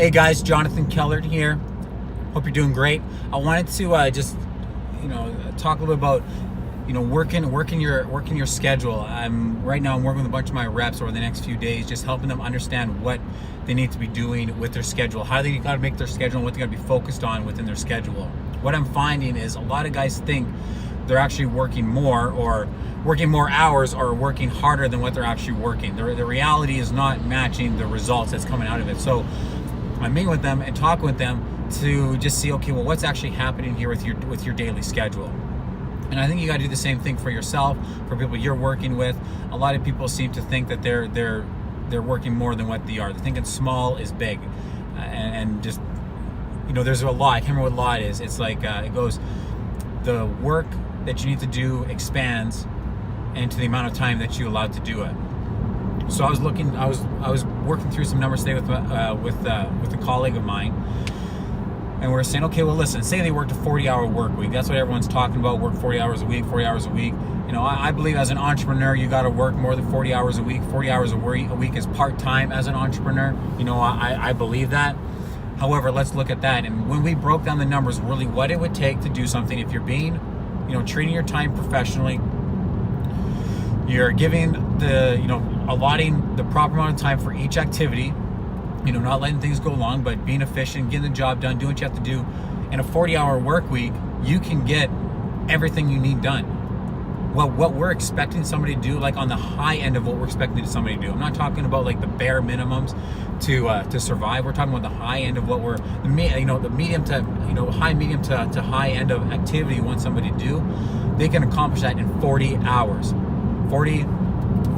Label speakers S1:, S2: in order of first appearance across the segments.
S1: Hey guys, Jonathan Kellert here. Hope you're doing great. I wanted to just talk a little bit about working your schedule. Right now I'm working with a bunch of my reps over the next few days, just helping them understand what they need to be doing with their schedule, how they got to make their schedule, and what they got to be focused on within their schedule. What I'm finding is a lot of guys think they're actually working more hours or working harder than what they're actually working. The reality is not matching the results that's coming out of it. So I'm meeting with them and talking with them to just see, okay, well, what's actually happening here with your daily schedule. And I think you got to do the same thing for yourself, for people you're working with. A lot of people seem to think that they're working more than what they are. They're thinking small is big, and just there's a law. I can't remember what law it is. It's like it goes, the work that you need to do expands into the amount of time that you allowed to do it. So I was working through some numbers today with a colleague of mine, and we were saying, okay, well, listen, say they worked a 40-hour work week. That's what everyone's talking about, work 40 hours a week. I believe as an entrepreneur, you got to work more than 40 hours a week. 40 hours a week is part-time as an entrepreneur. I believe that. However, let's look at that. And when we broke down the numbers, really what it would take to do something, if you're being, treating your time professionally, you're giving allotting the proper amount of time for each activity, not letting things go long, but being efficient, getting the job done, doing what you have to do. In a 40-hour work week, you can get everything you need done. Well, what we're expecting somebody to do, like on the high end of what we're expecting somebody to do, I'm not talking about like the bare minimums to survive. We're talking about the high end of what we're, the medium to, high, medium to high end of activity you want somebody to do. They can accomplish that in 40 hours. 40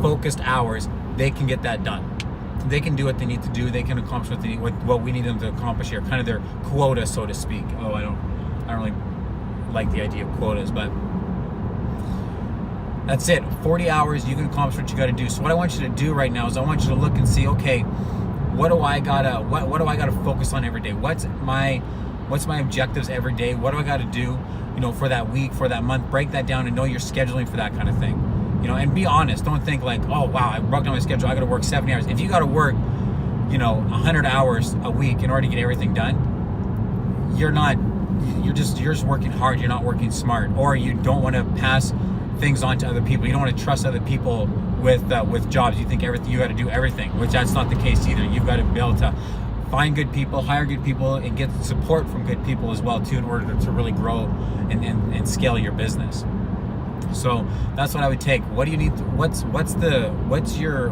S1: focused hours, they can get that done. They can do what they need to do. They can accomplish what we need them to accomplish here, kind of their quota, so to speak. I don't really like the idea of quotas, but that's it. 40 hours, you can accomplish what you got to do. So what I want you to do right now is I want you to look and see, okay, what do I gotta focus on every day? What's my objectives every day? What do I got to do, for that week, for that month? Break that down and know you're scheduling for that kind of thing. And be honest. Don't think like, oh wow, I broke down my schedule, I got to work 70 hours. If you got to work, 100 hours a week in order to get everything done, you're just working hard. You're not working smart, or you don't want to pass things on to other people. You don't want to trust other people with jobs. You think you got to do everything, which that's not the case either. You've got to be able to find good people, hire good people, and get support from good people as well too, in order to really grow and scale your business. So that's what I would take. What do you need? What's your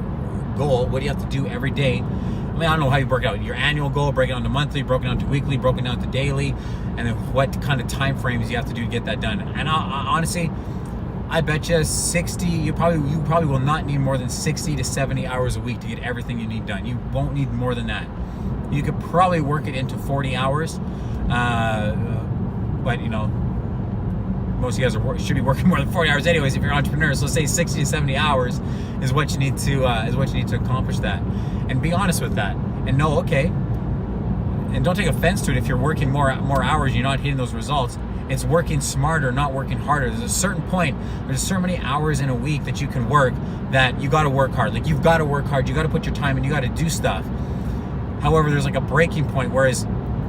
S1: goal? What do you have to do every day? I mean, I don't know how you work out your annual goal, break it down to monthly, broken down to weekly, broken down to daily, and then what kind of time frames you have to do to get that done. And honestly, I bet you 60. You probably will not need more than 60 to 70 hours a week to get everything you need done. You won't need more than that. You could probably work it into 40 hours, but most of you guys should be working more than 40 hours anyways if you're an entrepreneur. So say 60 to 70 hours is what you need to accomplish that. And be honest with that. And know, okay, and don't take offense to it if you're working more hours, you're not hitting those results. It's working smarter, not working harder. There's a certain point, there's so many hours in a week that you can work that you got to work hard. Like you've got to work hard, you got to put your time in, you got to do stuff. However, there's like a breaking point, whereas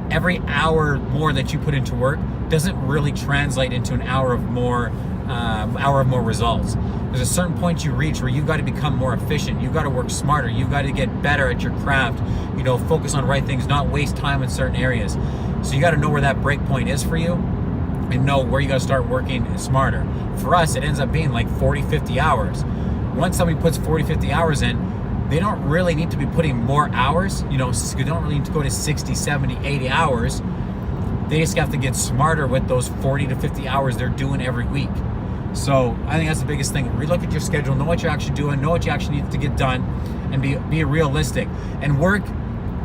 S1: every hour more that you put into work doesn't really translate into an hour of more results. There's a certain point you reach where you've got to become more efficient. You've got to work smarter. You've got to get better at your craft. Focus on right things, not waste time in certain areas. So you got to know where that break point is for you and know where you got to start working smarter. For us, it ends up being like 40, 50 hours. Once somebody puts 40, 50 hours in, they don't really need to be putting more hours. They don't really need to go to 60, 70, 80 hours. They just have to get smarter with those 40 to 50 hours they're doing every week. So I think that's the biggest thing. Relook at your schedule, know what you're actually doing, know what you actually need to get done, and be realistic. And work,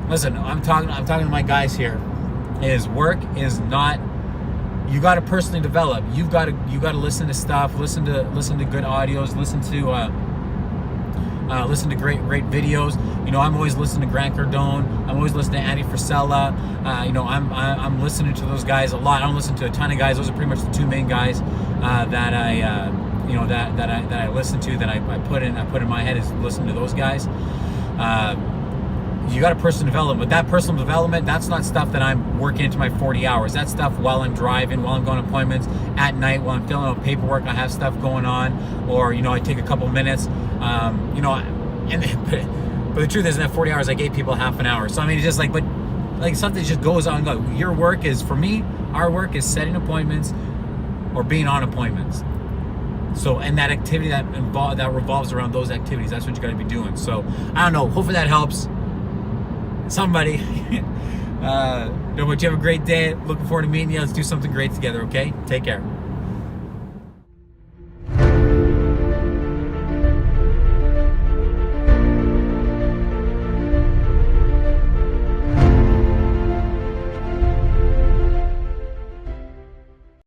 S1: listen, I'm talking to my guys here, is work is not, you got to personally develop. You got to listen to stuff, listen to good audios, listen to great videos. I'm always listening to Grant Cardone. I'm always listening to Andy Frisella. I'm listening to those guys a lot. I don't listen to a ton of guys. Those are pretty much the two main guys that I listen to, that I put in my head, is listen to those guys. you got a personal development, but that personal development, that's not stuff that I'm working into my 40 hours. That's stuff while I'm driving, while I'm going to appointments, at night, while I'm filling out paperwork, I have stuff going on, or, you know, I take a couple minutes, you know, but the truth is in that 40 hours, I gave people half an hour. So, I mean, it's just like, but like something just goes on. Your work is, for me, our work is setting appointments or being on appointments. So, and that activity that revolves around those activities, that's what you got to be doing. So, I don't know. Hopefully that helps somebody. But you have a great day. Looking forward to meeting you. Let's do something great together, okay? Take care.